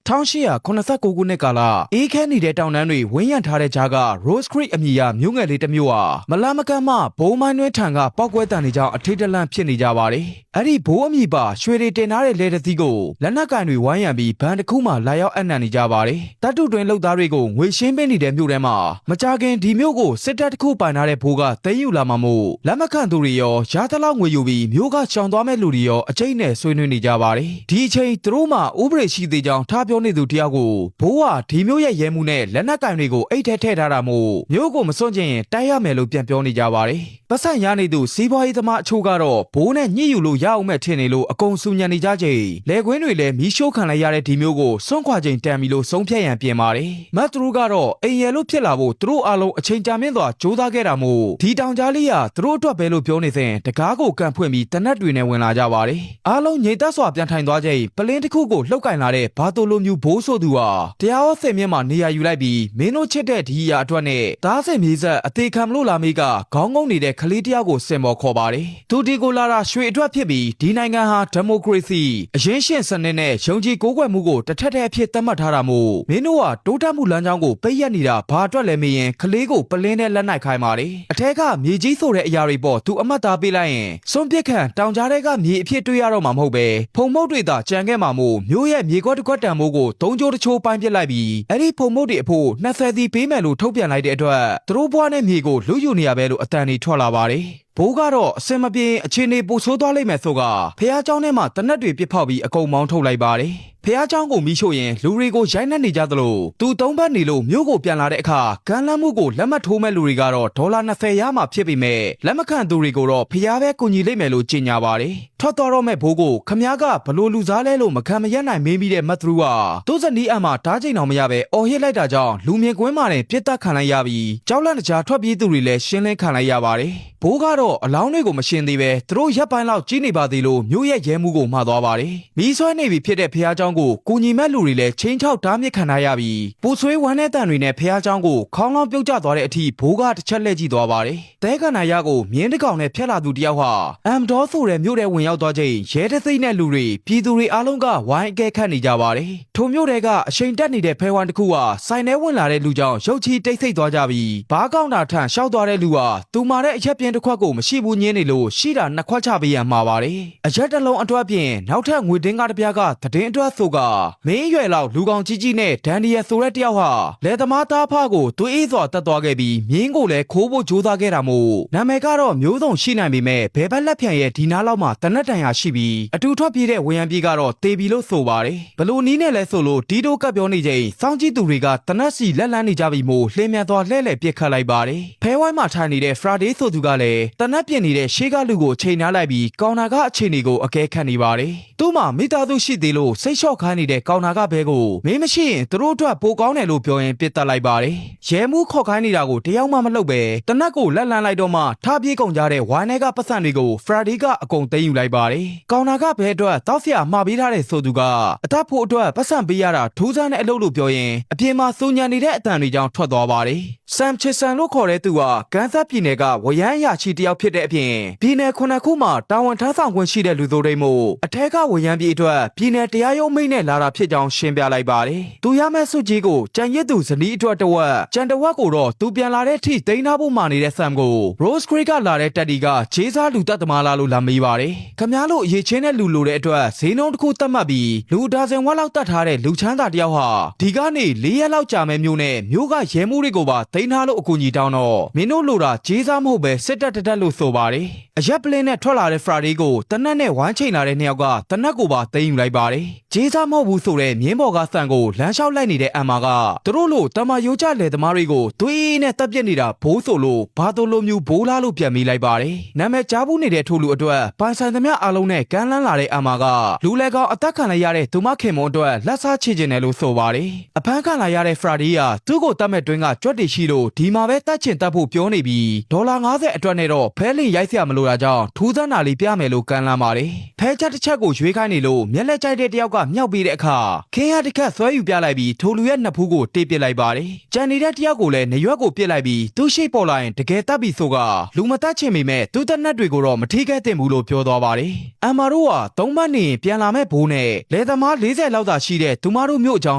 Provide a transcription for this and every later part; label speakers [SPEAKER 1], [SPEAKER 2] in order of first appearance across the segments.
[SPEAKER 1] 1889 ခုနှစ်ကာလအေးခဲနေတဲ့တောင်တန်းတွေဝန်းရံထားတဲ့ကြားက Rose Creek အမည်ရမြို့ငယ်လေးတစ်မြို့ဟာမလာမကမ်းမှဘိုးမိုင်းတွင်းထံကပောက်ကွဲတံတွေကြောင့်အထိတ်တလန့်ဖြစ်နေကြပါတယ်။အဲ့ဒီဘိုးအမည်ပါရွှေတွေတင်ထားတဲ့လေတသီးကိုလက်နက်ကင်တွေဝိုင်းရံပြီးဘန်တစ်ခုမှလာရောက်အနှံနေကြပါတယ်။တတ်တုတွင်လှုပ်သားတွေကိုငွေရှင်းပေးနေတဲ့မြို့ထဲမှာမကြခင်ဒီမြို့ကိုစစ်တပ်တစ်ခုပိုင်ထားတဲ့ဘိုးကသိမ်းယူလာမှမို့လက်မခံသူတွေရောရာသလောက်ငွေယူပြီးမြို့ကရှောင်သွားမဲ့လူတွေရောအကျိတ်နဲ့ဆွေးနွေးနေကြပါတယ်။ဒီအချိန်သူတို့မှဥပဒေရှိသေးကြောင်းထားပြောနေသူတယောက်ကိုဘိုးဟာဒီမျိုးရဲ့ရဲမှုနဲ့လက်နက်ကင်တွေကိုအိတ်ထဲထည့်ထားတာမို့မျိုးကိုမစွန့်ကျင်ရင်တိုက်ရမယ်လို့ပြန်ပြောနေကြပါတယ်။ပတ်စံရနေသူစီးပွားရေးသမားအချို့ကတော့ဘိုးနဲ့ညှိယူလို့ရအောင်မဲ့ထင်နေလို့အကုန်ဆူညံနေကြချိန်လေကွင်းတွေလည်းမီးရှို့ခံလိုက်ရတဲ့ဒီမျိုးကိုစွန့်ခွာချိန်တန်ပြီလို့ဆုံးဖြတ်ရန်ပြင်ပါတယ်။မတ်သူတို့ကတော့အိမ်ရဲလို့ဖြစ်လာဖို့သူတို့အားလုံးအချိန်ကြာမြင့်စွာကြိုးစားခဲ့တာမို့ဒီတောင်ကြားလေးဟာသူတို့အတွက်ပဲလို့ပြောနေစဉ်တကားကိုကန်ဖွင့်ပြီးတနက်တွေနဲ့ဝင်လာကြပါတယ်။အားလုံးငြိမ်သက်စွာပြန်ထိုင်သွားချိန်ပလင်းတစ်ခုကိုလှုပ်ကင်လာတဲ့ဘာတိုလိုမျိုးဘိုးဆိုသူဟာတရားဟောဆင်မြင့်မှာနေရာယူလိုက်ပြီးမင်းတို့ချစ်တဲ့ဒီအရာအတွက်နဲ့သားစင်မြေဆက်အသေးခံမလို့လာမေးကခေါင်းငုံနေတဲ့ကလေးတယောက်ကိုစင်ပေါ်ခေါ်ပါတယ်။သူဒီကိုလာတာရွှေအတွက်ဖြစ်ပြီးဒီနိုင်ငံဟာဒီမိုကရေစီအရင်းရှင်စနစ်နဲ့ယုံကြည်ကိုးကွယ်မှုကိုတစ်ထက်တည်းအဖြစ်သတ်မှတ်ထားတာမို့မင်းတို့ဟာတိုးတက်မှုလမ်းကြောင်းကိုပိတ်ရက်နေတာဘာအတွက်လဲမေးရင်ကလေးကိုပလင်းနဲ့လက်နိုင်ခိုင်းပါတယ်။အထက်ကမြေကြီးဆိုတဲ့အရာတွေပေါ်သူအမှတ်သားပေးလိုက်ရင်စွန့်ပစ်ခံတောင်ကြားထဲကမြေအဖြစ်တွေ့ရတော့မှာမဟုတ်ပဲဖုံမုတ်တွေသာကြံခဲ့မှာမို့မျိုးရဲ့မြေခွက်တစ်ခွက်တန်မိုးကိုသုံးကြိုးတစ်ချိုးပိုင်းပစ်လိုက်ပြီးအဲ့ဒီဖုံမုတ်တွေအဖို့20စီပေးမယ်လို့ထုတ်ပြန်လိုက်တဲ့အတွက်သူတို့ဘွားနဲ့မြေကိုလူယူနေရပဲလို့အတန်တွေထွက်လာပါတယ်။ဘိုးကတော့အစင်မပြေအခြေအနေပိုဆိုးသွားလိမ့်မယ်ဆိုကဖះเจ้าထဲမှာတနက်တွေပစ်ဖောက်ပြီးအကုန်မောင်းထုတ်လိုက်ပါတယ်။ဖះเจ้าကိုမီးရှို့ရင်လူတွေကိုရိုက်နှက်နေကြသလိုသူသုံးဘက်နေလို့မြို့ကိုပြန်လာတဲ့အခါကမ်းလှမ်းမှုကိုလက်မှတ်ထိုးမဲ့လူတွေကတော့ဒေါ်လာ20ရမှာဖြစ်ပေမဲ့လက်မခံသူတွေကိုတော့ဖះပဲကူညီလိမ့်မယ်လို့ကြေညာပါတယ်။ထွက်သွားတော့မဲ့ဘိုးကိုခမားကဘလို့လူစားလဲလို့မခံမရက်နိုင်မေးပြီးတဲ့မတ်သူကသူ့ဇနီးအမဓားချိန်အောင်မရပဲအော်ဟစ်လိုက်တာကြောင့်လူမြင်ကွင်းမှာတင်ပြစ်တက်ခံလိုက်ရပြီးကြောက်လန့်တကြားထွက်ပြေးသူတွေလည်းရှင်းလင်းခံလိုက်ရပါတယ်။ဘိုးကတော့အလောင်းတွေကိုမရှင်းသေးပဲသူတို့ရပ်ပိုင်းလောက်ကြီးနေပါသေးလို့မြို့ရဲ့ရဲမှုကိုမှားသွားပါတယ်။မီးဆွဲနေပြီဖြစ်တဲ့ဖះเจ้าကိုကူညီမဲ့လူတွေလည်းချင်းချောက်ဓားမြစ်ခံထားရပြီးပူဆွေးဝမ်းနဲ့တန်တွေနဲ့ဖះเจ้าကိုခေါင်းလောင်းပြုတ်ကျသွားတဲ့အထိဘိုးကတစ်ချက်လှည့်ကြည့်သွားပါတယ်။တဲခန္ဓာရကိုမြင်းတစ်ကောင်နဲ့ဖျက်လာသူတယောက်ဟာအမ်ဒေါဆိုတဲ့မြို့ထဲဝင်ရောက်သွားချိန်ရဲတသိန်းနဲ့လူတွေပြည်သူတွေအားလုံးကဝိုင်းအကဲခတ်နေကြပါတယ်။ထိုမြို့ထဲကအရှိန်တက်နေတဲ့ဖဲဝမ်းတစ်ခုဟာဆိုင်ထဲဝင်လာတဲ့လူကြောင့်ရုပ်ချီတိတ်ဆိတ်သွားကြပြီးဘားကောင်းတာထန်ရှောက်သွားတဲ့လူဟာသူမာတဲ့အရက်ပြင်းတစ်ခွက်ကိုမရှိဘူးညင်းနေလို့ရှိတာနှစ်ခွက်ချပေးရမှာပါတယ်။အရက်တစ်လုံးအတွက်ပြင်နောက်ထပ်ငွေတင်းကားတစ်ပြားကသတင်းအတွက်ဆိုကမင်းရွယ်လောက်လူကောင်ကြီးကြီးနဲ့ဒန်နီယယ်ဆိုတဲ့တယောက်ဟာလယ်သမားသားဖကိုသွေးအေးစွာတက်သွားခဲ့ပြီးမြင်းကိုလည်းခိုးဖို့ကြိုးစားခဲ့တာမို့နာမည်ကတော့မျိုးစုံရှိနိုင်ပေမဲ့ဘယ်ဘက်လက်ဖြန်ရဲ့ဒီနားလောက်မှာတနက်တန်ရရှိပြီးအတူထွက်ပြေးတဲ့ဝရံပြေးကတော့တေပြီလို့ဆိုပါတယ်ဘလို့နီးနဲ့လဲဆိုလို့ဒီတိုကပ်ပြောနေချိန်စောင်းကြည့်သူတွေကတနက်စီလက်လန်းနေကြပြီမို့လှည့်မြန်သွားလှဲ့လှဲ့ပြစ်ခတ်လိုက်ပါတယ်ဖဲဝိုင်းမှာထိုင်နေတဲ့ဖရာဒေးဆိုသူကလည်းတနက်ပြင်နေတဲ့ရှေးကလူကိုချိန်နားလိုက်ပြီးကောင်နာကအခြေအနေကိုအကဲခတ်နေပါတယ်သူ့မှာမိသားစုရှိသေးလို့စိတ်လျှော့ခိုင်းနေတဲ့ကောင်နာကဘဲကိုမင်းမရှိရင်သူတို့အတွက်ပိုကောင်းတယ်လို့ပြောရင်ပြစ်တက်လိုက်ပါတယ်ရဲမှုခေါ်ခိုင်းနေတာကိုတယောက်မှမလုပ်ပဲတနက်ကိုလက်လန်းလိုက်တော့မှထားပြေးကုန်ကြတဲ့ဝိုင်းထဲကပတ်စံတွေကိုဖရာဒေးကအကုန်သိမ်းယူလိုက်ပါတယ်ကောင်နာကဘဲအတွက်တောက်ဆရာမှားပေးထားတဲ့ဆိုသူကအသက်ဖို့အတွက်ပတ်စံပေးရတာထူးဆန်းတဲ့အလုပ်လို့ပြောရင်အပြင်မှာစုံညံနေတဲ့အတန်တွေကြောင့်ထွက်သွားပါတယ်ဆမ်ချစ်ဆန်လို့ခေါ်တဲ့သူဟာကန်ဆတ်ပြည်နယ်ကဝရမ်းအရာရှိတယောက်ဖြစ်တဲ့အပြင်ပြည်နယ်ခုနှစ်ခုမှာတာဝန်ထမ်းဆောင်ခွင့်ရှိတဲ့လူစိုးတိမ်မို့အထက်ကဝရမ်းပြည်အတွက်ပြည်နယ်တရားရုံးမိန့်နဲ့လာတာဖြစ်ကြောင်းရှင်းပြလိုက်ပါတယ်သူရမယ့်စုကြီးကိုကြံရစ်သူဇနီးအတွက်တဝက်ကြံတဝက်ကိုတော့သူပြန်လာတဲ့အထိတိန်းထားဖို့မှာနေတဲ့ဆမ်ကို Rose Creek ကလာတဲ့တက်တီကဂျေးစားလူတက်သမားလားလို့လာမေးပါတယ်ခမားလို့အရေးချင်းတဲ့လူလိုတဲ့အတွက်ဈေးနှုန်းတစ်ခုသတ်မှတ်ပြီးလူဒါဇင်ဝက်လောက်တတ်ထားတဲ့လူချမ်းသာတယောက်ဟာဒီကနေ4ရက်လောက်ကြာမဲ့မျိုးနဲ့မျိုးကရဲမှုတွေကိုပါတိန်းထားလို့အကူအညီတောင်းတော့မင်းတို့လိုတာဂျေးစားမဟုတ်ပဲစစ်တက်တက်လို့ဆိုပါတယ်အရက်ပလင်းနဲ့ထွက်လာတဲ့ဖရာဒေးကိုတနက်နဲ့ဝိုင်းချိန်လာတဲ့နှစ်ယောက်ကတနက်ကိုပါသိမ်းယူလိုက်ပါတယ်ဂျေးစားမဟုတ်ဘူးဆိုတဲ့မြင်းပေါ်ကဆန်ကိုလမ်းလျှောက်လိုက်နေတဲ့အမ်မာကသူတို့လိုတမရိုးကျလေသမားတွေကိုသွေးနဲ့တပ်ပြစ်နေတာဘိုးဆိုလို့ဘာတို့လိုမျိုးဘိုးလားလို့ပြန်မိလိုက်ပါတယ်နာမည်ကြားဘူးနေတဲ့ထိုလူအတွက်ပိုင်ဆိုင်သမျှအားလုံးနဲ့ကမ်းလှမ်းလာတဲ့အမ်မာကလူလဲကောင်အသက်ခံလိုက်ရတဲ့သူမခင်မွန်အတွက်လက်စားချေခြင်းတယ်လို့ဆိုပါတယ်အဖမ်းခံလာရတဲ့ဖရာဒေးကသူ့ကိုတတ်မဲ့တွင်းကကြွက်တီရှိလို့ဒီမှာပဲတတ်ချင်တတ်ဖို့ပြောနေပြီးဒေါ်လာ50အတွက်နဲ့တော့ဖဲလင်ရိုက်စရာမလိုတာကြောင့်ထူးဆန်းတာလေးပြမယ်လို့ကမ်းလှမ်းပါတယ်ဖဲချက်တစ်ချက်ကိုရွေးခိုင်းနေလို့မျက်လက်ကြိုက်တဲ့တယောက်က မြောက်ပေးတဲ့အခါခင်းရတစ်ခတ်ဆွဲယူပြလိုက်ပြီးထိုလူရဲ့နှစ်ဖူးကိုတေးပစ်လိုက်ပါတယ်ကြံနေတဲ့တယောက်ကိုလည်းနေရွက်ကိုပစ်လိုက်ပြီးသူ့ရှိပေါ်လာရင်တကယ်တပ်ပြီးဆိုကလူမတတ်ချင်ပေမဲ့သူ့တနက်တွေကိုတော့မထိခဲ့သင့်ဘူးလို့ပြောသွားပါတယ်အမ်မာတို့ဟာ3ပတ်နေပြန်လာမဲ့ဘိုးနဲ့လေသမား40လောက်သာရှိတဲ့သူမတို့မျိုးအကြောင်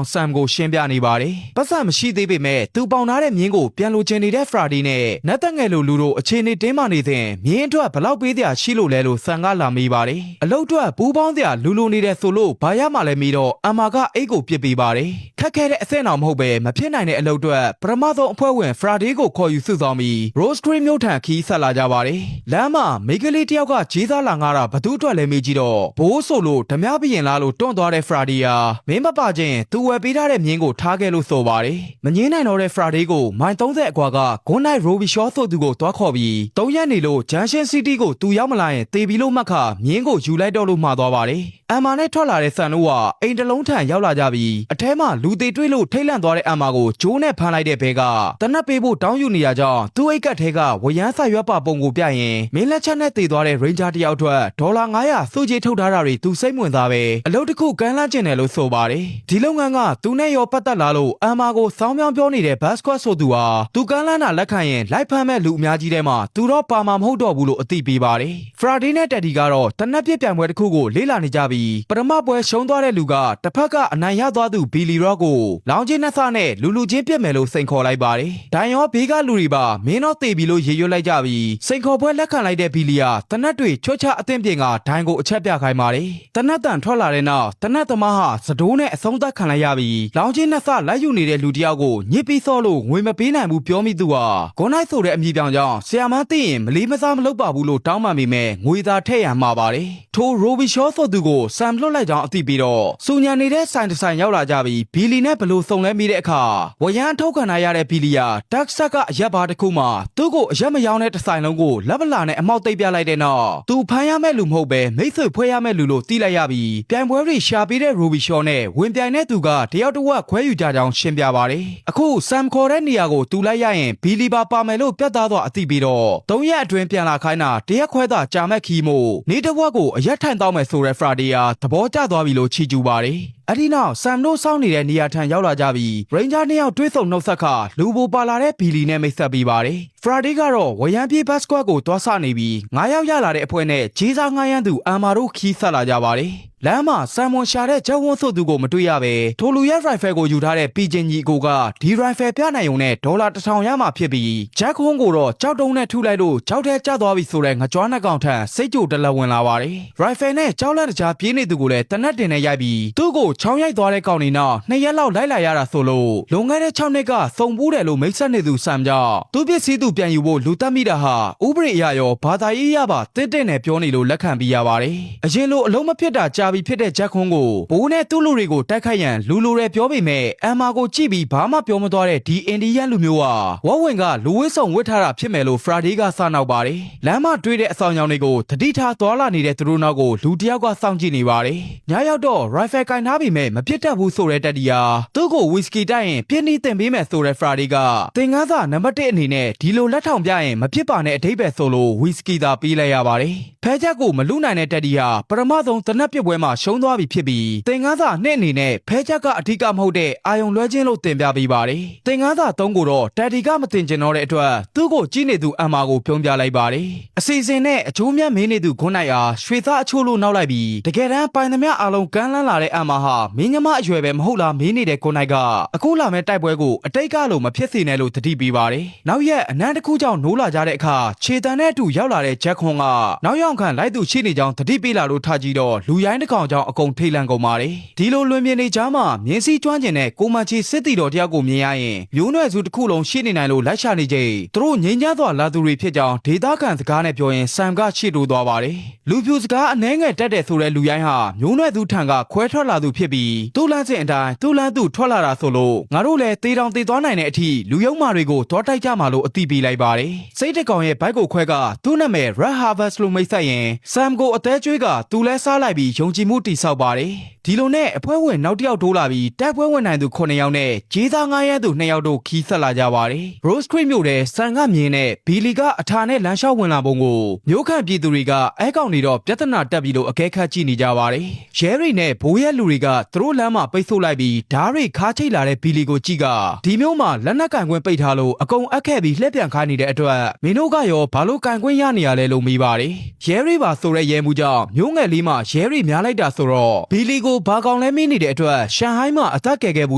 [SPEAKER 1] းဆမ်ကိုရှင်းပြနေပါတယ်ပတ်စံမရှိသေးပေမဲ့သူပေါင်ထားတဲ့မြင်းကိုပြန်လိုချင်နေတဲ့ဖရာဒီနဲ့နတ်သက်ငယ်လိုလူတို့အခြေအနေတင်းမာနေစဉ်မြင်းအတွက်ဘလောက်ပေးစရာရှိလို့လဲလို့ဆန်ကလာမေးပါတယ်အလုတ်အတွက်ပူးပေါင်းစရာလူလိုနေတဲ့ဆိုလို့ဘာရမှလည်းမေးတော့အမ်မာကအိတ်ကိုပစ်ပေးပါတယ်ခက်ခဲတဲ့အဆင့်တော်မဟုတ်ပဲမဖြစ်နိုင်တဲ့အလုပ်အတွက်ပထမဆုံးအဖွဲ့ဝင်ဖရာဒီကိုခေါ်ယူစုဆောင်ပြီး Rose Tree မြို့ထံခီးဆက်လာကြပါတယ်လမ်းမှာမိကလေးတယောက်ကဂျေးစားလာငါတာဘသူအတွက်လဲမေးကြည့်တော့ဘိုးဆိုလို့ဓမြပြရင်လားလို့တွန့်သွားတဲ့ဖရာဒီယာမင်းမပါချင်းသူဝယ်ပေးထားတဲ့မြင်းကိုထားခဲ့လို့ဆိုပါတယ်မငင်းနိုင်တော့တဲ့ဖရာဒီကိုမိုင်30အကွာက Good Night Robbie Shaw ဆိုသူကိုတွားခေါ်ပြီး3ရက်နေလို့ Junction City ကိုသူရောက်မလာရင်တေးပြီးလို့မှတ်ခမြင်းကိုယူလိုက်တော့လို့မှာသွားပါတယ်အမ်မာနဲ့ထွက်လာတဲ့ဆန်တို့ကအိမ်တလုံးထံရောက်လာကြပြီးအထဲမှာလူသေးတွေ့လို့ထိတ်လန့်သွားတဲ့အမ်မာကိုဂျိုးနဲ့ဖမ်းလိုက်တဲ့ဘဲကတနက်ပေးဖို့တောင်းယူနေရကြောင်းသူ့အိတ်ကတ်ထဲကဝရမ်းဆိုင်ရွက်ပါပုံကိုပြရင်မင်းလက်ချက်နဲ့တည်သွားတဲ့ Ranger တယောက်အတွက်ဒေါ်လာ900စုကြီးထုတ်ထားတာတွေသူစိတ်ဝင်စားပဲအလုပ်တစ်ခုကမ်းလှမ်းကျင်တယ်လို့ဆိုပါတယ်ဒီလုပ်ငန်းကသူနဲ့ရောပတ်သက်လာလို့အမ်မာကိုစောင်းပြောင်းပြောနေတဲ့ Basquat ဆိုသူဟာသူကမ်းလှမ်းတာလက်ခံရင်လိုက်ဖမ်းမဲ့လူအများကြီးထဲမှာသူတော့ပါမှာမဟုတ်တော့ဘူးလို့အသိပေးပါတယ် Friday နဲ့ Teddy ကတော့တနက်ပြစ်ပြိုင်ပွဲတစ်ခုကိုလေ့လာနေကြပြီးပထမပွဲရှုံးသွားတဲ့လူကတစ်ဖက်ကအနိုင်ရသွားသူ Billy Rock ကိုလောင်ချင်းနှက်ဆနဲ့လူချင်းပြစ်မယ်လို့စိန်ခေါ်လိုက်ပါတယ်ဒိုင်ရောဘေးကလူတွေပါမင်းတော့တေပြီလို့ရေရွတ်လိုက်ကြပြီးစိန်ခေါ်ပွဲလက်ခံလိုက်တဲ့ Billy ကတနက်တွေချွတ်ချအသင့်ပြင်ကဒိုင်ကိုအချက်ပြခိုင်းပါတယ်တနက်တန်ထွက်လာတဲ့နောက်တနက်သမားဟာစတိုးနဲ့အဆုံးသတ်ခံလိုက်ရပြီးလောင်ချင်းနှက်ဆလိုက်ယူနေတဲ့လူတယောက်ကိုညစ်ပြီးစောလို့ငွေမပေးနိုင်ဘူးပြောမိသူဟာဂွန်နိုင်ဆိုတဲ့အမည်ပြောင်ကြောင့်ဆရာမသိရင်မလေးမစားမလုပ်ပါဘူးလို့တောင်းပန်မိမဲ့ငွေသာထည့်ရမှာပါတယ်ထိုရိုဘီရှောဆိုသူကိုဆမ်လွတ်လိုက်ကြောင်းအသိပြီးတော့စူညံနေတဲ့ဆိုင်တစ်ဆိုင်ရောက်လာကြပြီးဘီလီနဲ့ဘလို့စုံလဲမိတဲ့အခါဝရမ်းထုတ်ခံရတဲ့ဘီလီယာတက်ဆက်ကအရက်ဘာတစ်ခုမှသူ့ကိုအရက်မရောတဲ့တစ်ဆိုင်လုံးကိုလက်ပလာနဲ့အမောက်သိပ်ပြလိုက်တဲ့နောက်သူဖမ်းရမဲ့လူမဟုတ်ပဲမိတ်ဆွေဖွဲ့ရမဲ့လူလို့တီးလိုက်ရပြီးပြိုင်ပွဲတွေရှာပေးတဲ့ရိုဘီရှောနဲ့ဝင်ပြိုင်တဲ့သူကတယောက်တစ်ဝက်ခွဲယူကြကြောင်းရှင်းပြပါတယ်အခုဆမ်ခေါ်တဲ့နေရာကိုတူလိုက်ရရင်ဘီလီပါမယ်လို့ပြတ်သားသွားအသိပြီးတော့3ရက်အတွင်းပြန်လာခိုင်းတာတရက်ခွဲသာကြာမဲ့ခီးမို့နေတစ်ဝက်ကိုအရက်ထိုင်တောင်းမယ်ဆိုတဲ့ဖရာဒီယာသဘောကျသွားပြီလို့ချီးကျူးပါတယ်အဲ့ဒီနောက်ဆမ်တို့စောင့်နေတဲ့နေရာထံရောက်လာကြပြီး Ranger 2ယောက်တွေးဆုံနှုတ်ဆက်ခါလူပိုပါလာတဲ့ဘီလီနဲ့မိတ်ဆက်ပြီးပါတယ်။ Friday ကတော့ဝရမ်းပြေး Basquat ကိုတွားဆနေပြီး9ယောက်ရလာတဲ့အဖွဲ့နဲ့ဂျေးစား9ရန်သူအမ်မာတို့ခီးဆက်လာကြပါတယ်။လမ်းမှာဆမ်မွန်ရှာတဲ့ဂျက်ဝန်းဆိုသူကိုမတွေ့ရပဲထိုလူရဲ့ rifle ကိုယူထားတဲ့ပီဂျင်ကြီးကိုကဒီ rifle ပြနိုင်ုံနဲ့ဒေါ်လာ1000ရမှာဖြစ်ပြီးဂျက်ခွန်းကိုတော့ကြောက်တုံးနဲ့ထုလိုက်လို့ကြောက်ထဲကျသွားပြီဆိုတဲ့ငကြွားနှကောင်ထန်စိတ်ကြိုတလက်ဝင်လာပါတယ်။ rifle နဲ့ကြောက်လန့်တကြားပြေးနေသူကိုလည်းတနက်တင်နဲ့ရိုက်ပြီးသူ့ကိုချောင်းရိုက်သွားတဲ့ကောင်နေနောက်2ရက်လောက်လိုက်လာရတာဆိုလို့လွန်ခဲ့တဲ့6နှစ်ကစုံပူးတယ်လို့မိတ်ဆက်နေသူဆမ်ကြောင့်သူပစ္စည်းသူပြန်ယူဖို့လူတက်မိတာဟာဥပဒေအရရောဘာသာရေးရပါတင့်တင့်နဲ့ပြောနေလို့လက်ခံပြီးရပါတယ်။အရင်လိုအလုံးမဖြစ်တာကြာပြီးဖြစ်တဲ့ဂျက်ခွန်းကိုဘိုးနဲ့သူ့လူတွေကိုတိုက်ခိုက်ရန်လူလိုရဲပြောပေမဲ့အမ်မာကိုကြည့်ပြီးဘာမှပြောမသွားတဲ့ဒီအိန္ဒိယလူမျိုးဟာဝက်ဝင်ကလူဝစ်ဆောင်ဝစ်ထားတာဖြစ်မယ်လို့ဖရာဒီကစနောက်ပါတယ်။လမ်းမတွေ့တဲ့အဆောင်ရောင်တွေကိုတတိထားသွားလာနေတဲ့သူတို့နောက်ကိုလူတယောက်ကစောင့်ကြည့်နေပါတယ်။ညရောက်တော့ rifle ကင်ထားပြီးမဲ့မပြစ်တတ်ဘူးဆိုတဲ့တက်တီယာသူ့ကိုဝီစကီတိုက်ရင်ပြင်းနှီးတင်ပေးမယ်ဆိုတဲ့ဖရာဒီကသင်္ကန်းစာနံပါတ်1အနေနဲ့ဒီလိုလက်ထောင်ပြရင်မဖြစ်ပါနဲ့အဓိပ္ပာယ်ဆိုလို့ဝီစကီသာပေးလိုက်ရပါတယ်။ဖဲချက်ကိုမလူနိုင်တဲ့တက်တီယာပထမဆုံးတနက်ပြပွဲမှာရှုံးသွားပြီဖြစ်ပြီးသင်္ကန်းစာ2အနေနဲ့ဖဲချက်ကအဓိကမဟုတ်တဲ့အာယုံလွှဲခြင်းလို့တင်ပြပေးပါတယ်။သင်္ကန်းစာ3ကိုတော့တက်တီကမတင်ကျင်တော့တဲ့အတွက်သူ့ကိုကြည့်နေသူအမ်မာကိုပြုံးပြလိုက်ပါတယ်။အစီအစဉ်နဲ့အချိုးမြတ်မင်းနေသူခွန်းနိုင်အားရွှေသားအချိုးလို့နောက်လိုက်ပြီးတကယ်တမ်းပိုင်သမျှအားလုံးကမ်းလှမ်းလာတဲ့အမ်မာဟာမင်းညမအရွယ်ပဲမဟုတ်လားမင်းနေတဲ့ခွန်းနိုင်ကအခုလာမဲ့တိုက်ပွဲကိုအတိတ်ကလိုမဖြစ်စေနဲ့လို့တတိပေးပါတယ်။နောက်ရက်အနန်းတစ်ခုကြောင့်နိုးလာကြတဲ့အခါခြေတန်းနဲ့အတူရောက်လာတဲ့ဂျက်ခွန်ကနောက်ရောက်ခံလိုက်သူရှိနေကြောင်းတတိပေးလာလို့ထားကြည့်တော့လူရိုင်းတစ်ကောင်ကြောင့်အကုန်ထိတ်လန့်ကုန်ပါတယ်။ဒီလိုလွင်ပြင်နေကြမှာမြင်းစည်းကျွမ်းကျင်တဲ့ကိုမန်ချီစစ်တီတော်တယောက်ကိုမြင်ရရင်မျိုးနွယ်စုတစ်ခုလုံးရှိနေနိုင်လို့လိုက်ရှာနေကြသူတို့ငြိမ်းချမ်းစွာလာသူတွေဖြစ်ကြောင်းဒေသခံစကားနဲ့ပြောရင်ဆမ်ကရှေ့တိုးသွားပါတယ်။လူပြူစကားအနှဲငယ်တက်တဲ့ဆိုတဲ့လူရိုင်းဟာမျိုးနွယ်သူထံကခွဲထွက်လာသူဖြစ်ပြီးသူ့လမ်းစဉ်အတိုင်းသူ့လမ်းသူထွက်လာတာဆိုလို့ငါတို့လည်းတေးတောင်တေးသွားနိုင်တဲ့အထိလူယုံမာတွေကိုတောတိုက်ကြမှာလို့အသိပေးလိုက်ပါတယ်။စိတ်တကောင်ရဲ့ဘိုက်ကိုခွဲကသူ့နာမည် Red Harvest လို့မိတ်ဆက်ရင်ဆမ်ကိုအသေးကျွေးကသူလဲစားလိုက်ပြီးယုံကြည်မှုတည်ဆောက်ပါတယ်။ ဒီလိုနဲ့အဖွဲ့ဝင်နောက်တစ်ယောက်တိုးလာပြီးတိုက်ပွဲဝင်နိုင်သူ9ယောက်နဲ့ဂျေးသား9ရက်သူ2ယောက်တို့ခီးဆက်လာကြပါတယ်။ Rose Creek မြို့ထဲဆန်ကမြင်းနဲ့ဘီလီကအထာနဲ့လမ်းလျှောက်ဝင်လာပုံကိုမြို့ခံပြည်သူတွေကအဲကောင်နေတော့ပြဿနာတက်ပြီးလို့အကဲခတ်ကြည့်နေကြပါတယ်။ရဲရီနဲ့ဘိုးရဲလူတွေကသူတို့လမ်းမှာပိတ်ဆို့လိုက်ပြီးဓားတွေခါချိတ်လာတဲ့ဘီလီကိုကြည့်ကဒီမျိုးမှာလက်နက်ကင်ခွင့်ပိတ်ထားလို့အကုန်အပ်ခဲ့ပြီးလှည့်ပြန်ခိုင်းနေတဲ့အတွက်မင်းတို့ကရောဘာလို့ကင်ခွင့်ရနေရလဲလို့မေးပါတယ်။ရဲရီပါဆိုတဲ့ရဲမှုကြောင့်မျိုးငယ်လေးမှာရဲရီများလိုက်တာဆိုတော့ဘီလီကိုဘာကောင်လဲမေးနေတဲ့အတွက်ရှန်ဟိုင်းမှာအသက်ကယ်ခဲ့ဘူ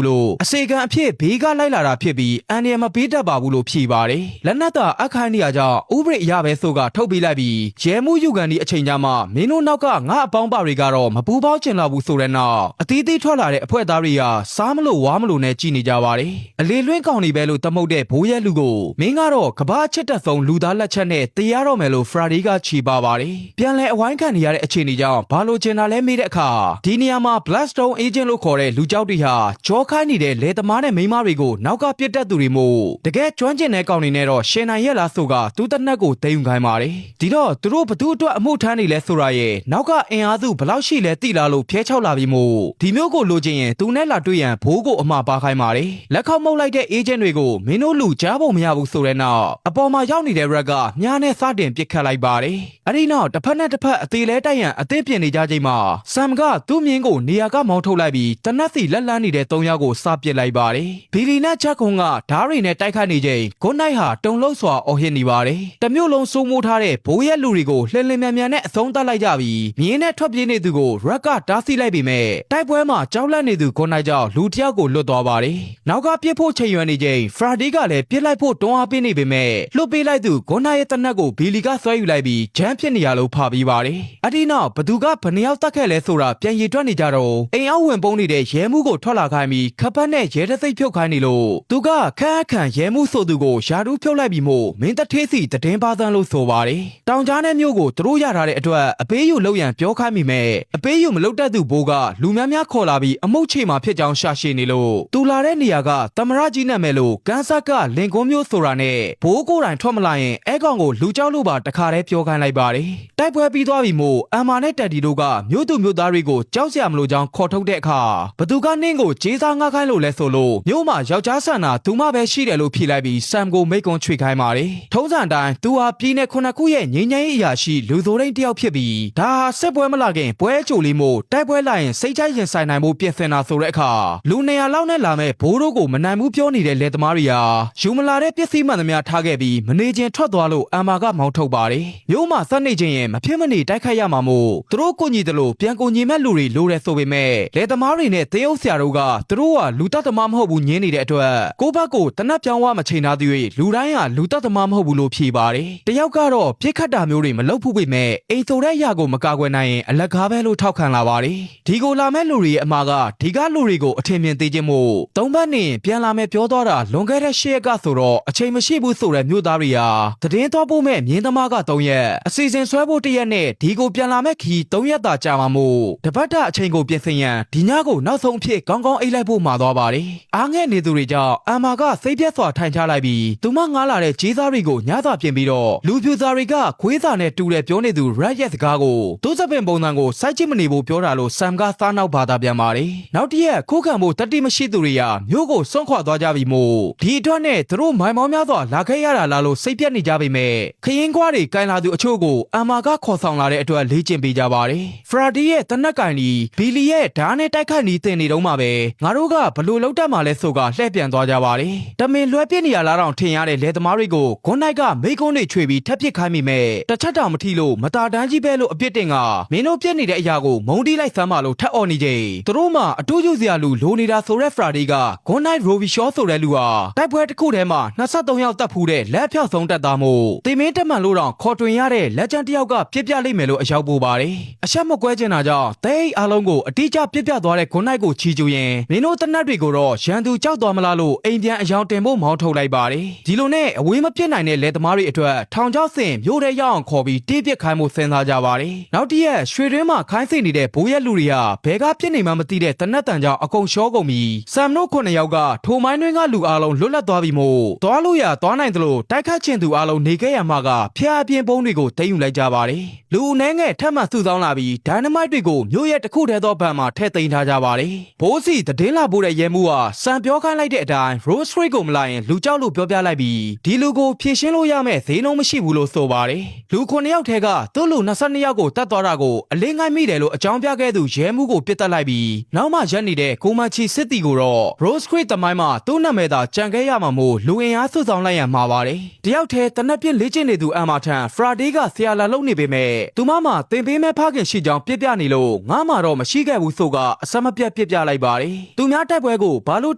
[SPEAKER 1] းလို့အစေခံအဖြစ်ဘေးကလိုက်လာတာဖြစ်ပြီးအန်ဒီယမပေးတတ်ပါဘူးလို့ဖြေပါတယ်။လက်နက်သာအခိုင်းနေရကြောင့်ဥပဒေအရပဲဆိုကထုတ်ပေးလိုက်ပြီးရဲမှုယူကန်ဒီအချိန်ကြမှာမင်းတို့နောက်ကငါအပေါင်းပါတွေကတော့မပူပေါင်းချင်တော့ဘူးဆိုတဲ့နောက်အသီးသီးထွက်လာတဲ့အဖွဲ့သားတွေကစားမလို့ဝါမလို့နဲ့ကြည်နေကြပါတယ်။အလေလွင့်ကောင်နေပဲလို့သမုတ်တဲ့ဘိုးရဲလူကိုမင်းကတော့ကဘာချစ်တက်ဆုံးလူသားလက်ချက်နဲ့တရားတော်မယ်လို့ဖရာဒီကချီပါပါတယ်။ပြန်လဲအဝိုင်းခံနေရတဲ့အခြေအနေကြောင့်ဘာလို့ကျင်တာလဲမေးတဲ့အခါဒီနေရာမှာ Blackstone Agent လို့ခေါ်တဲ့လူကြောက်တွေဟာကြောခိုင်းနေတဲ့လေသမားနဲ့မိန်းမတွေကိုနောက်ကပြစ်တက်သူတွေမို့တကယ်ကျွမ်းကျင်တဲ့ကောင်တွေနဲ့တော့ရှင်နိုင်ရဲ့လားဆိုကသူ့တနက်ကိုသိမ်းယူခိုင်းပါတယ်။ဒီတော့သူတို့ဘသူအတွက်အမှုထမ်းနေလဲဆိုတာရဲ့နောက်ကအင်အားစုဘလောက်ရှိလဲသိလားလို့ဖျဲချောက်လာပြီးမို့ဒီမျိုးကိုလိုချင်ရင်သူနဲ့လာတွေ့ရန်ဘိုးကိုအမှားပါခိုင်းပါတယ်။လက်ခောက်မှုတ်လိုက်တဲ့ agent တွေကိုမင်းတို့လူကြားဖို့မရဘူးဆိုတဲ့နောက်အပေါ်မှာရောက်နေတဲ့ Red ကမြားနဲ့စတင်ပစ်ခတ်လိုက်ပါတယ်။အဲဒီနောက်တစ်ဖက်နဲ့တစ်ဖက်အသေးလဲတိုက်ရန်အသင့်ပြင်နေကြချိန်မှာ Sam ကသူ့မြင်းကိုနေရာကမောင်းထုတ်လိုက်ပြီးတနက်စီလက်လန်းနေတဲ့3ယောက်ကိုစပစ်လိုက်ပါတယ်။ဘီလီနဲ့ချက်ခွန်ကဓားရီနဲ့တိုက်ခိုက်နေချိန်ဂွန်နိုင်ဟာတုံလုံးစွာအော်ဟစ်နေပါတယ်။တမျိုးလုံးစိုးမိုးထားတဲ့ဘိုးရဲလူတွေကိုလှင်လင်းမြန်မြန်နဲ့အဆုံးသတ်လိုက်ကြပြီးမြင်းနဲ့ထွက်ပြေးနေသူကိုရက်ကတားဆီးလိုက်ပေမဲ့တိုက်ပွဲမှာကြောက်လန့်နေသူဂွန်နိုင်ကြောင့်လူတစ်ယောက်ကိုလွတ်သွားပါတယ်။နောက်ကပြစ်ဖို့ချိန်ရွယ်နေချိန်ဖရာဒီကလည်းပြစ်လိုက်ဖို့တွန်းအားပေးနေပေမဲ့လွတ်ပေးလိုက်သူဂွန်နိုင်ရဲ့တနက်ကိုဘီလီကဆွဲယူလိုက်ပြီးဂျမ်းဖြစ်နေရလို့ဖာပြီးပါတယ်။အဒီနောက်ဘသူကဘယ်နှယောက်တတ်ခဲ့လဲဆိုတာပြန်ရည်တွက်နေကြတော့အိမ်အောက်ဝင်ပုန်းနေတဲ့ရဲမှုကိုထွက်လာခိုင်းပြီးခပတ်နဲ့ရဲတသိပ်ဖြုတ်ခိုင်းနေလို့သူကခန့်အခန့်ရဲမှုဆိုသူကိုယာတူးဖြုတ်လိုက်ပြီးမို့မင်းတထေးစီတည်င်းပါသန်းလို့ဆိုပါတယ်။တောင်ကြားနဲ့မြို့ကိုသူတို့ရထားတဲ့အတွက်အပေးယူလောက်ရန်ပြောခိုင်းမိမဲ့အပေးယူမလုပ်တတ်သူဘိုးကလူများများခေါ်လာပြီးအမုတ်ချေမှာဖြစ်ကြောင်းရှာရှည်နေလို့သူလာတဲ့နေရာကသမရကြီးနဲ့မဲ့လို့ကန်ဆက်ကလင်ကွန်းမျိုးဆိုတာနဲ့ဘိုးကိုယ်တိုင်ထွက်မလာရင်အဲကောင်ကိုလူကြောက်လို့ပါတခါတည်းပြောခိုင်းလိုက်ပါတယ်။တိုက်ပွဲပြီးသွားပြီမို့အမ်မာနဲ့တက်ဒီတို့ကမြို့သူမြို့သားတွေကိုကြောက်စရာမလိုကြောင်းခေါ်ထုတ်တဲ့အခါဘသူကနင်းကိုဂျေးစားငါခိုင်းလို့လဲဆိုလို့မြို့မှာယောက်ျားဆန္ဒသူမပဲရှိတယ်လို့ဖြေလိုက်ပြီးဆမ်ကိုမိတ်ကွန်းချွေခိုင်းပါတယ်။ထုံးစံတိုင်းသူဟာပြည်နယ်ခုနှစ်ခုရဲ့ငြိမ်းချမ်းရေးအရာရှိလူသိုးရင်းတယောက်ဖြစ်ပြီးဒါဟာစစ်ပွဲမလာခင်ပွဲအကြိုလေးမို့တိုက်ပွဲလာရင်စိတ်ချိုက်ရင်ဆိုင်နိုင်မှုပြင်ဆင်တာဆိုတဲ့အခါလူ200လောက်နဲ့လာမဲ့ဘိုးတို့ကိုမနိုင်ဘူးပြောနေတဲ့လက်သမားတွေဟာယူမလာတဲ့ပစ္စည်းမှန်သမျှထားခဲ့ပြီးမနေချင်းထွက်သွားလို့အမ်မာကမောင်းထုတ်ပါတယ်။မြို့မှာစနေချင်းရင်မဖြစ်မနေတိုက်ခိုက်ရမှာမို့သူတို့ကိုညီတယ်လို့ပြန်ကိုညီမဲ့လူတွေလိုတယ်ဆိုပေမဲ့လက်သမားတွေနဲ့သေအုပ်ဆရာတို့ကသူတို့ကလူတတ်သမားမဟုတ်ဘူးညင်းနေတဲ့အတွက်ကိုဘက်ကိုတနက်ပြောင်းဝမချိန်ထားသေး၍လူတိုင်းဟာလူတတ်သမားမဟုတ်ဘူးလို့ဖြေပါတယ်။တယောက်ကတော့ပြစ်ခတ်တာမျိုးတွေမလုပ်ဘူးပေမဲ့အိမ်ဆိုတဲ့အရာကိုမကာကွယ်နိုင်ရင်အလက်ကားပဲလို့ထောက်ခံလာပါတယ်။ဒီကိုလာမဲ့လူတွေရဲ့အမှားကဒီကလူတွေကိုအထင်မြင်သေးခြင်းမို့သုံးဘက်နဲ့ပြန်လာမဲ့ပြောသွားတာလွန်ခဲ့တဲ့8ရက်ကဆိုတော့အချိန်မရှိဘူးဆိုတဲ့မြို့သားတွေဟာသတင်းသွားဖို့မဲ့မြင်းသမားက3ရက်အစီအစဉ်ဆွဲဖို့1ရက်နဲ့ဒီကိုပြန်လာမဲ့ခီး3ရက်သာကြာမှာမို့တပတ်တာအချိန်ကိုပြင်ဆင်ရန်ဒီညကိုနောက်ဆုံးအဖြစ်ကောင်းကောင်းအိပ်လိုက်ဖို့မှာသွားပါတယ်။အားငဲ့နေသူတွေကြောင့်အမ်မာကစိတ်ပြတ်စွာထိုင်ချလိုက်ပြီးသူမငားလာတဲ့ကြေးစားတွေကိုညစာပြင်ပြီးတော့လူပြူစားတွေကခွေးစာနဲ့တူတဲ့ပြောနေသူ Red ရဲ့စကားကိုသူစပင်ပုံစံကိုစိုက်ကြည့်မနေဖို့ပြောတာလို့ဆမ်ကစားနောက်ဘာသာပြန်ပါတယ်။နောက်တစ်ရက်ခိုးခံဖို့တတိမရှိသူတွေကမြို့ကိုစွန့်ခွာသွားကြပြီမို့ဒီအတွက်နဲ့သူတို့မိုင်မောင်းများစွာလာခဲ့ရတာလားလို့စိတ်ပြတ်နေကြပေမဲ့ခရင်ကွားတွေကင်လာသူအချို့ကိုအမ်မာကခေါ်ဆောင်လာတဲ့အတွက်လေ့ကျင့်ပေးကြပါတယ်။ဖရာဒီရဲ့တနက်ကင်ဒီဘီလီရဲ့ဓာတ်နဲ့တိုက်ခိုက်နေတင်နေတော့မှပဲငါတို့ကဘလို့လောက်တတ်မှလဲဆိုကလှည့်ပြန်သွားကြပါတယ်။တမင်လွှဲပြစ်နေရလားတော့ထင်ရတဲ့လက်သမားတွေကိုဂွန်နိုင်ကမိကုန်းတွေချွေပြီးထပ်ပစ်ခိုင်းမိမဲ့တစ်ချက်တောင်မထီလို့မတာတန်းကြီးပဲလို့အပြစ်တင်ကမင်းတို့ပြစ်နေတဲ့အရာကိုမုံတီးလိုက်စမ်းပါလို့ထပ်អော်နေချိန်သူတို့မှအတူယူစရာလူလိုနေတာဆိုတဲ့ဖရာဒီကဂွန်နိုင်ရိုဘီရှောဆိုတဲ့လူဟာတိုက်ပွဲတစ်ခုထဲမှာ23ယောက်တပ်ဖူးတဲ့လက်ဖြောက်ဆုံးတက်သားမို့တင်မင်းတက်မှန်လို့တော့ခေါ်တွင်ရတဲ့လက်ကျန်တယောက်ကပြစ်ပြလိမ့်မယ်လို့အရောက်ပို့ပါတယ်။အချက်မကွဲချင်တာကြောင့်သိန်းအားလုံးကိုအတိအကျပြစ်ပြသွားတဲ့ဂွန်နိုင်ကိုချီကျူရင်မင်းတို့တနတ်တွေကိုတော့ရန်သူကြောက်သွားမလားလို့အိမ်ပြန်အယောင်တင်ဖို့မောင်းထုတ်လိုက်ပါတယ်။ဒီလိုနဲ့အဝေးမပြစ်နိုင်တဲ့လက်သမားတွေအတွက်ထောင်ချောက်စင်မြို့ထဲရောက်အောင်ခေါ်ပြီးတေးပစ်ခိုင်းမှုစဉ်းစားကြပါတယ်။နောက်တစ်ရက်ရွှေတွင်းမှာခိုင်းစိတ်နေတဲ့ဘိုးရဲလူတွေဟာဘဲကပြစ်နေမှမသိတဲ့တနတ်တန်ကြောင့်အကုန်ရှောကုန်ပြီးဆမ်တို့9ယောက်ကထိုမိုင်းတွင်းကလူအားလုံးလွတ်လပ်သွားပြီမို့သွားလို့ရသွားနိုင်သလိုတိုက်ခတ်ချင်သူအားလုံးနေခဲ့ရမှာကဖျားပြင်းပုံးတွေကိုသိမ်းယူလိုက်ကြပါတယ်။လူအနှဲငယ်ထပ်မံစုဆောင်းလာပြီးဒိုင်နမိုက်တွေကိုမြို့ရဲ့တစ်ခုတည်း သောဗန်မှာထည့်သိမ်းထားကြပါတယ်ဘိုးစီတည်င်းလာပို့တဲ့ရဲမှုဟာစံပြောခိုင်းလိုက်တဲ့အတိုင်း Rose Creek ကိုမလာရင်လူကြောက်လို့ပြောပြလိုက်ပြီးဒီလူကိုဖြည့်ရှင်းလို့ရမယ့်ဈေးနှုန်းမရှိဘူးလို့ဆိုပါတယ်လူ9ယောက်ထဲကသူ့လူ22ယောက်ကိုတတ်သွားတာကိုအလင်းငိုင်းမိတယ်လို့အကြောင်းပြခဲ့သူရဲမှုကိုပြစ်တက်လိုက်ပြီးနောက်မှရက်နေတဲ့ကိုမချီစစ်တီကိုတော့ Rose Creek တမိုင်းမှာသူ့နာမည်သာကြံခဲ့ရမှာမို့လူအင်အားစုဆောင်လိုက်ရမှာပါတယ်တယောက်ထဲတနက်ပြစ်လေ့ကျင့်နေသူအမ်မာထန် Friday ကဆရာလာလုပ်နေပေမဲ့သူမမှာတင်ပေးမဲ့ဖခင်ရှိကြောင်းပြစ်ပြနေလို့ငါမှတော့မရှိခဲ့ဘူးဆိုကအစမပြတ်ပြစ်ပြလိုက်ပါတယ်သူများတိုက်ပွဲကိုဘာလို့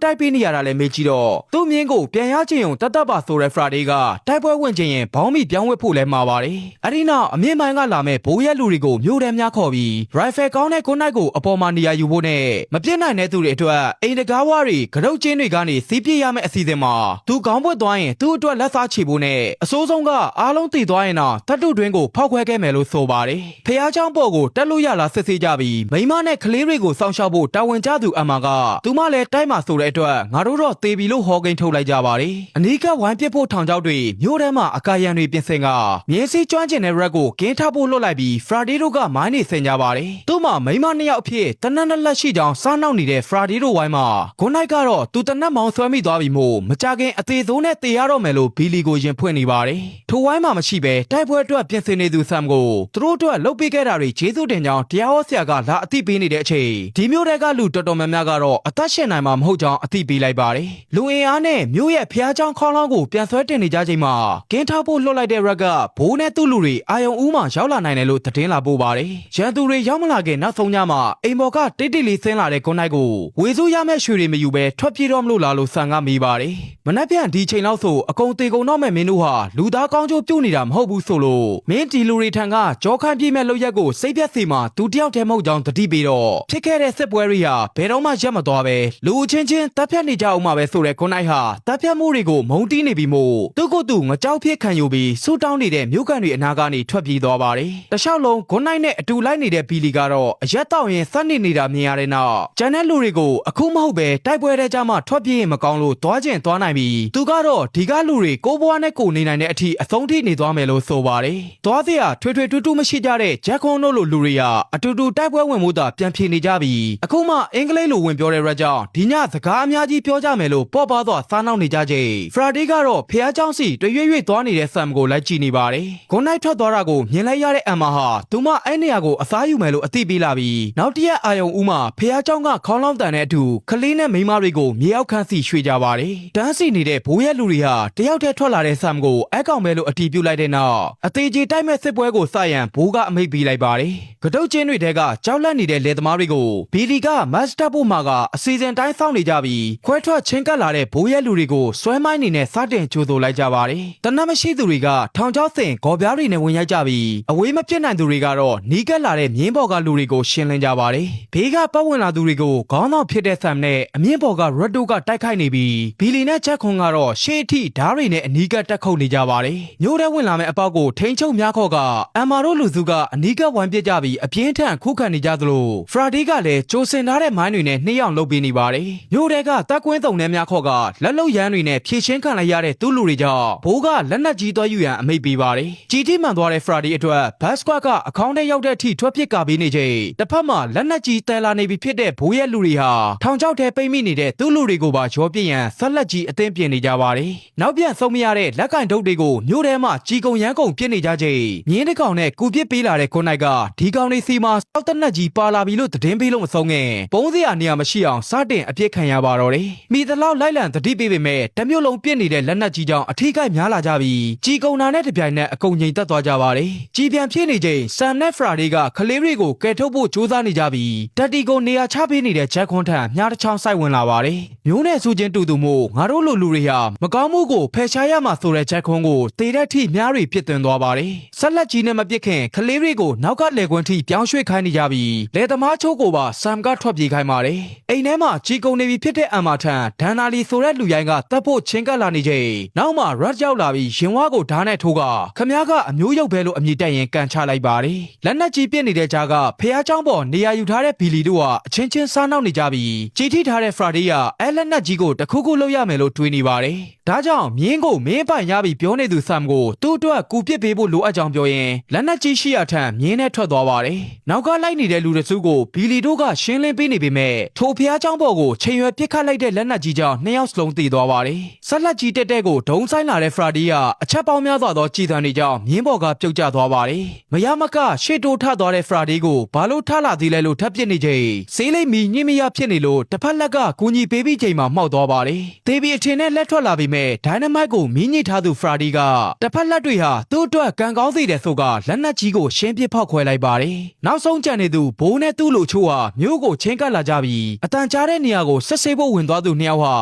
[SPEAKER 1] တိုက်ပေးနေရတာလဲမေးကြည့်တော့သူ့မြင်းကိုပြန်ရချင်ုံတတ်တတ်ပါဆိုတဲ့ Friday ကတိုက်ပွဲဝင်ချင်ရင်ဘောင်းမီပြောင်းဝှက်ဖို့လဲမှာပါတယ်အဲ့ဒီနောက်အမြင့်ပိုင်းကလာမဲ့ဘိုးရဲလူတွေကိုမျိုးထဲများခေါ်ပြီး rifle ကောင်းတဲ့ကိုနိုင်ကိုအပေါ်မှာနေရာယူဖို့နဲ့မပြစ်နိုင်တဲ့သူတွေအတွက်အိမ်တကားဝါတွေကရုတ်ချင်းတွေကနေစီးပြရမယ့်အစီအစဉ်မှာသူကောင်းပွက်သွားရင်သူ့အတွက်လက်စားချေဖို့နဲ့အစိုးဆုံးကအားလုံးတည်သွားရင်တော့တတ်တုတွင်းကိုဖောက်ခွဲခဲ့မယ်လို့ဆိုပါတယ်ဖះเจ้าပေါ်ကိုတက်လို့ရလားစစ်ဆေးကြပြီးမိမနဲ့ကလေးတွေကိုစောင့်ရှောက်ဖို့တာဝန်ကျသူအမကသူမလည်းတိုက်မှာဆိုတဲ့အတွက်ငါတို့တော့တေးပြီလို့ဟောကိန်းထုတ်လိုက်ကြပါတယ်အနီးကဝိုင်းပစ်ဖို့ထောင်ချောက်တွေမြို့ထဲမှာအကာရန်တွေပြင်ဆင်ကမြင်းစည်းကျွမ်းကျင်တဲ့ရက်ကိုကင်းထားဖို့လွတ်လိုက်ပြီး Friday တို့ကမိုင်းနေဆင်ကြပါတယ်သူ့မှာမိမ2ယောက်အဖြစ်တနက်လက်ရှိကြောင်းစားနောက်နေတဲ့ Friday တို့ဝိုင်းမှာဂွန်နိုင်ကတော့သူတနက်မောင်ဆွဲမိသွားပြီမို့မကြခင်အသေးစိုးနဲ့တေရတော့မယ်လို့ဘီလီကိုရင်ဖွင့်နေပါတယ်ထိုဝိုင်းမှာမရှိပဲတိုက်ပွဲအတွက်ပြင်ဆင်နေသူဆမ်ကိုသူတို့အတွက်လှုပ်ပေးခဲ့တာတွေကျေးဇူးတင်ကြောင်းတရားဟောဆရာကလာအသိပေးနေတဲ့အချိန်ဒီမျိုးတွေကလူတော်တော်များများကတော့အသက်ရှင်နိုင်မှာမဟုတ်ကြောင်းအသိပေးလိုက်ပါတယ်လူအင်အားနဲ့မျိုးရဲ့ဖျားချောင်းခေါင်းလောင်းကိုပြန်ဆွဲတင်နေကြချိန်မှာကင်းထားဖို့လွတ်လိုက်တဲ့ရက်ကဘိုးနဲ့သူ့လူတွေအာယုံဦးမှာရောက်လာနိုင်တယ်လို့သတင်းလာပို့ပါတယ်ရန်သူတွေရောက်မလာခင်နောက်ဆုံးညမှာအိမ်ပေါ်ကတိတ်တိတ်လေးဆင်းလာတဲ့ကွန်နိုင်ကိုဝေစုရမဲ့ရွှေတွေမယူပဲထွက်ပြေးတော့မလို့လားလို့ဆန်ကမေးပါတယ်မနှက်ပြန်ဒီချိန်လောက်ဆိုအကုန်တေကုန်တော့မဲ့မင်းတို့ဟာလူသားကောင်းကျိုးပြုတ်နေတာမဟုတ်ဘူးဆိုလို့မင်းဒီလူတွေထံကကြောခန့်ပြေးမဲ့လောက်ရက်ကိုစိတ်ပြက်စီမှာသူတယောက်တည်းမဟုတ်ကြောင်းတတိပေးတော့ဖြစ်ခဲ့တဲ့စစ်ပွဲတွေဟာဘယ်တော့မှရက်မသွားပဲလူချင်းချင်းတပ်ဖြတ်နေကြအောင်မှာပဲဆိုတဲ့ကွန်နိုင်ဟာတပ်ဖြတ်မှုတွေကိုမုံတီးနေပြီးမို့သူ့ကိုယ်သူငကြောက်ဖြစ်ခံယူပြီးဆူတောင်းနေတဲ့မြို့ကန်တွေအနာကနေထွက်ပြေးသွားပါတယ်တခြားလုံးကွန်နိုင်နဲ့အတူလိုက်နေတဲ့ဘီလီကတော့အရက်တောက်ရင်စက်နေနေတာမြင်ရတဲ့နောက်ကျန်တဲ့လူတွေကိုအခုမဟုတ်ပဲတိုက်ပွဲတဲ့ကြမှာထွက်ပြေးရင်မကောင်းလို့သွားကျင်သွားနိုင်ပြီးသူကတော့ဒီကလူတွေကိုဘွားနဲ့ကိုနေနိုင်တဲ့အထိအဆုံးထိနေသွားမယ်လို့ဆိုပါတယ်သွားစရာထွေထွေတူးတူးမရှိကြတဲ့ဂျက်ခွန်တို့လိုလူတွေကအတူတူတိုက်ပွဲဝင်မှုသာပြန်ဖြေနေကြပြီးအခုမှအင်္ဂလိပ်လိုဝင်ပြောတဲ့ရက်ကြောင့်ဒီညစကားအများကြီးပြောကြမယ်လို့ပေါ့ပါသွားစားနောက်နေကြချိန် Friday ကတော့ဖះเจ้าစီတရွေ့ရွေ့သွားနေတဲ့ဆမ်ကိုလိုက်ကြည့်နေပါတယ်ဂွန်နိုင်ထွက်သွားတာကိုမြင်လိုက်ရတဲ့အမ်မာဟာသူမအဲ့နေရာကိုအစားယူမယ်လို့အသိပေးလာပြီးနောက်တရက်အာယုံဦးမှာဖះเจ้าကခေါင်းလောင်းတန်တဲ့အတူကလေးနဲ့မိန်းမတွေကိုမြေအောက်ခန်းစီရွှေ့ကြပါတယ်တန်းစီနေတဲ့ဘိုးရဲ့လူတွေဟာတယောက်တည်းထွက်လာတဲ့ဆမ်ကိုအကောင်ပဲလို့အတီးပြုတ်လိုက်တဲ့နောက်အသေးကြီးတိုက်မဲ့စစ်ပွဲကိုစရန်ဘိုးကအမိတ်ပေးလိုက်ပါတယ်ကတုတ်ချင်းတွေတဲကကြောက်လန့်နေတဲ့လယ်သမားတွေကိုဘီလီကမတ်စတာဖို့မှာကအစီအစဉ်တိုင်းစောင့်နေကြပြီးခွဲထွက်ချင်းကပ်လာတဲ့ဘိုးရဲ့လူတွေကိုဆွဲမိုင်းနေနဲ့စတင်ကြိုးဆိုလိုက်ကြပါတယ်တနက်မရှိသူတွေကထောင်ချောက်စင်ဂေါ်ပြားတွေနဲ့ဝင်ရိုက်ကြပြီးအဝေးမပြစ်နိုင်သူတွေကတော့နီးကပ်လာတဲ့မြင်းပေါ်ကလူတွေကိုရှင်းလင်းကြပါတယ်ဘေးကပတ်ဝင်လာသူတွေကိုခေါင်းဆောင်ဖြစ်တဲ့ဆမ်နဲ့အမြင့်ပေါ်ကရတ်တိုကတိုက်ခိုက်နေပြီးဘီလီနဲ့ချက်ခွန်ကတော့ရှေ့အထိဓားတွေနဲ့အနီးကပ်တက်ခုတ်နေကြပါတယ်မျိုးထဲဝင်လာမဲ့အပေါက်ကိုထိန်ချုပ်များခေါ်ကအမ်မာတို့လူစုကအနီးကပ်ဝိုင်းပစ်ကြပြီးအပြင်းထန်ခုခံနေကြသလိုဖရာဒီကလည်းကြိုစင်ထားတဲ့မိုင်းတွေနဲ့နှိမ့်အောင်လုပ်ပေးနေပါတယ်မျိုးထဲကတက်ကွင်းတုံထဲများခေါ်ကလက်လုံရမ်းတွေနဲ့ဖြည့်ရှင်းခံလိုက်ရတဲ့သူ့လူတွေကြောင့်ဘိုးကလက်နက်ကြီးသွားယူရန်အမိတ်ပေးပါတယ်ကြီးကြီးမှန်သွားတဲ့ဖရာဒီအတွက်ဘတ်စကွတ်ကအခေါင်းထဲရောက်တဲ့အထိထွက်ပစ်ကပေးနေချိန်တစ်ဖက်မှာလက်နက်ကြီးတဲလာနေပြီဖြစ်တဲ့ဘိုးရဲ့လူတွေဟာထောင်ချောက်ထဲပိတ်မိနေတဲ့သူ့လူတွေကိုပါရောပြစ်ရန်ဆက်လက်ကြီးအသင်းပြင်နေကြပါတယ်နောက်ပြန်ဆုံးမရတဲ့လက်ကင်ဒုတ်တွေကိုမျိုးထဲမှာကြီးကုံရမ်းကုန်ပြစ်နေကြချိန်မြင်းတစ်ကောင်နဲ့ကူပစ်ပေးလာတဲ့ကိုနိုင်ကဒီကောင်လေးစီမှာစောက်တနက်ကြီးပါလာပြီလို့သတင်းပေးလို့မဆုံးခင်ပုံးစရာနေရာမရှိအောင်စတင်အပြစ်ခံရပါတော့တယ်မိသလောက်လိုက်လံတတိပေးပေမဲ့တမျိုးလုံးပြစ်နေတဲ့လက်နက်ကြီးကြောင့်အထီးကိုက်များလာကြပြီးကြီးကုံနာနဲ့တပြိုင်နက်အကုန်ငိမ်သက်သွားကြပါတယ်ကြီးပြန်ဖြစ်နေချိန်ဆမ်နဲ့ဖရာတွေကခလေးတွေကိုကယ်ထုတ်ဖို့ကြိုးစားနေကြပြီးတက်တီကိုနေရာချပေးနေတဲ့ဂျက်ခွန်ထံမြားတစ်ချောင်းစိုက်ဝင်လာပါတယ်မျိုးနဲ့ဆူချင်းတူတူမို့ငါတို့လိုလူတွေဟာမကောင်းမှုကိုဖယ်ရှားရမှာဆိုတဲ့ဂျက်ခွန်ကိုတေတဲ့ထိမြားတွေပြစ်သွင်းသွားပါတယ်ဆက်လက်ကြီးနဲ့မပြစ်ခင်ခလေးတွေကိုနောက်ကလေကွင်းထိပြောင်းရွှေ့ခိုင်းနေကြပြီးလေသမားချိုးကိုပါဆမ်ကထွက်ပြေးခိုင်းပါတယ်အိမ်ထဲမှာကြီးကုံနေပြီဖြစ်တဲ့အမ်မာထန်ဒန်နာလီဆိုတဲ့လူရိုင်းကတပ်ဖို့ချင်းကပ်လာနေချိန်နောက်မှရတ်ရောက်လာပြီးရင်ဝါကိုဓာတ်နဲ့ထိုးကခမားကအမျိုးရုပ်ပဲလို့အမည်တက်ရင်ကန်ချလိုက်ပါတယ်လက်နက်ကြီးပြစ်နေတဲ့ကြားကဖះเจ้าပေါ်နေရာယူထားတဲ့ဘီလီတို့ဟာအချင်းချင်းစားနောက်နေကြပြီးကြီးထိထားတဲ့ဖရာဒီယာအဲလက်နက်ကြီးကိုတခုခုလုပ်ရမယ်လို့တွေးနေပါတယ်ဒါကြောင့်မြင်းကိုမင်းပိုင်ရပြီးပြောနေသူဆမ်ကိုသူ့အတွက်ကူပစ်ပေးဖို့လိုအပ်ကြောင်းပြောရင်လက်နက်ကြီးရှိရထံမြင်းနဲ့ထွက်သွားပါတယ်နောက်ကလိုက်နေတဲ့လူတစု စုကိုဘီလီတို့ကရှင်းလင်းပေးနေပေမဲ့ထိုဖျားเจ้าဘော်ကိုချိန်ရွယ်ပစ်ခတ်လိုက်တဲ့လက်နက်ကြီးကြောင့်နှစ်ယောက်စလုံးသေသွားပါတယ်ဆက်လက်ကြီးတက်တဲ့ကိုဒုံဆိုင်လာတဲ့ဖရာဒီကအချက်ပေါင်းများစွာသောကြည်သံတွေကြောင့်မြင်းပေါ်ကပြုတ်ကျသွားပါတယ်မရမကရှေ့တိုးထသွားတဲ့ဖရာဒီကိုဘာလို့ထလာသေးလဲလို့ထပ်ပစ်နေချိန်ဆေးလိမ့်မီညင်မရဖြစ်နေလို့တစ်ဖက်လက်ကကူညီပေးပြီးချိန်မှာမှောက်သွားပါတယ်ဒေဗီအထင်နဲ့လက်ထွက်လာပြီးမဲ့ဒိုင်နမိုက်ကိုမီးညစ်ထားသူဖရာဒီကတစ်ဖက်လက်တွေဟာသူ့အတွက်ကံကောင်းစေတယ်ဆိုကလက်နက်ကြီးကိုရှင်းပစ်ဖောက်ခွဲလိုက်ပါတယ်နောက်ဆုံးကြံနေသူဘိုးနဲ့သူ့လိုချို့ဟာမြို့ကိုချင်းကပ်လာကြပြီးအတန်ကြားတဲ့နေရာကိုဆက်ဆေးဖို့ဝင်သွားသူနှစ်ယောက်ဟာ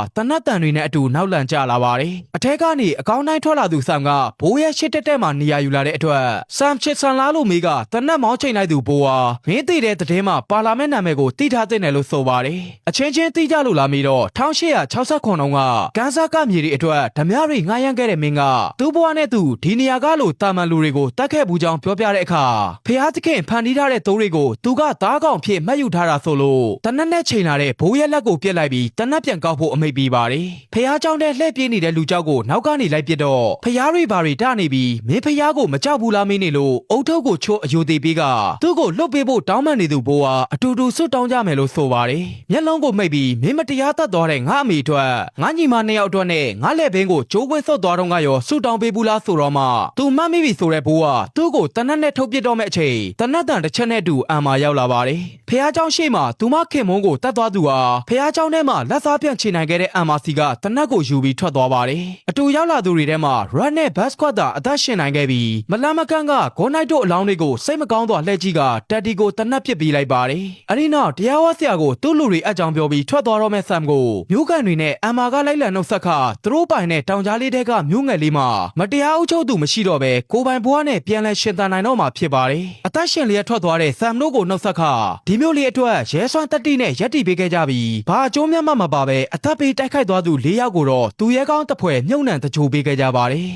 [SPEAKER 1] တနတ်တန်တွေနဲ့အတူနောက်လန်ကျလာပါတယ်အထက်ကနေအကောင်းတိုင်းထွက်လာသူဆမ်ကဘိုးရဲ့ရှစ်တက်တက်မှာနေရာယူလာတဲ့အတွက်ဆမ်ချစ်ဆန်လာလို့မေးကတနတ်မောင်းချိန်လိုက်သူဘိုးဟာမင်းသိတဲ့သတင်းမှာပါလာမယ့်နာမည်ကိုသိထားတဲ့နယ်လို့ဆိုပါတယ်အချင်းချင်းသိကြလို့လာမေးတော့1869ခုကကန်ဆာကမြေတွေအတွက်ဓမြတွေငှားရမ်းခဲ့တဲ့မင်းကသူ့ဘဝနဲ့သူဒီနေရာကလို့တာမန်လူတွေကိုတတ်ခဲ့ဘူးကြောင်းပြောပြတဲ့အခါဖျားသခင်ဖန်တီးထားတဲ့သိုးတွေကိုသူကသားကောင်ဖြစ်မှတ်ယူထားတာဆိုလို့တနတ်နဲ့ချိန်လာတဲ့ဘိုးရဲ့လက်ကိုပြစ်လိုက်ပြီးတနတ်ပြန်ကောက်ဖို့အမိန့်ပေးပါတယ်ဖျားเจ้าတဲ့လှည့်ပြေးနေတဲ့လူเจ้าကိုနောက်ကနေလိုက်ပစ်တော့ဖျားတွေဘာတွေတနေပြီးမင်းဖျားကိုမကြောက်ဘူးလားမင်းနေလို့အုတ်ထုပ်ကိုချိုးအယိုသေးပေးကသူ့ကိုလွတ်ပေးဖို့တောင်းပန်နေသူဘိုးဟာအတူတူဆွတ်တောင်းကြမယ်လို့ဆိုပါတယ်မျက်လုံးကိုမိတ်ပြီးမင်းမတရားတတ်သွားတဲ့ငါအမေအတွက်ငါညီမနှစ်ယောက်အတွက်နဲ့ငါလက်ဘင်းကိုကျိုးပွင့်ဆော့သွားတော့ကရောဆွတ်တောင်းပေးဘူးလားဆိုတော့မှသူမှတ်မိပြီဆိုတဲ့ဘိုးဟာသူ့ကိုတနတ်နဲ့ထုတ်ပစ်တော့မဲ့အချိန်တနတ်တန်တစ်ချက်နဲ့တူအံမာရောက်လာပါတယ်ဖះเจ้าရှေ့မှာသူမခင်မုန်းကိုတတ်သွားသူဟာဖះเจ้าထဲမှာလက်စားပြန်ချေနိုင်ခဲ့တဲ့အံမာစီကတနတ်ကိုယူပြီးထွက်သွားပါတယ်အတူရောက်လာသူတွေထဲမှာ Red နဲ့ Bass Squad သာအသက်ရှင်နိုင်ခဲ့ပြီးမလန်မကန်းကဂိုးနိုက်တို့အလောင်းတွေကိုစိတ်မကောင်းသောလှည့်ကြီးကတက်တီကိုတနတ်ပစ်ပေးလိုက်ပါတယ်အဒီနောက်တရားဝဆရာကိုသူ့လူတွေအကြောင်းပြောပြီးထွက်သွားတော့မဲ့ဆမ်ကိုမျိုးကန်တွေနဲ့အံမာကလိုက်လံနှုတ်ဆက်ခသူတို့ပိုင်တဲ့တောင်ကြားလေးတဲကမျိုးငယ်လေးမှာမတရားအုပ်ချုပ်သူမရှိတော့ပဲကိုပိုင်ဘွားနဲ့ပြန်လဲရှင်သန်နိုင်တော့မှာဖြစ်ပါတယ်အသက်ရှင်လျက်ထွက်သွားတဲ့ဆမ်တို့ကိုနှုတ်ဆက်ခဒီမျိုးလေးအတွက်ရဲစွမ်းတက်တိနဲ့ရက်တီပေးခဲ့ကြပြီးဘာအကျိုးမျှမပါပဲအသက်ပေးတိုက်ခိုက်သွားသူ၄ယောက်ကိုတော့သူရဲကောင်းတစ်ဖွဲ့မြုံနှံတကြိုပေးခဲ့ကြပါတယ်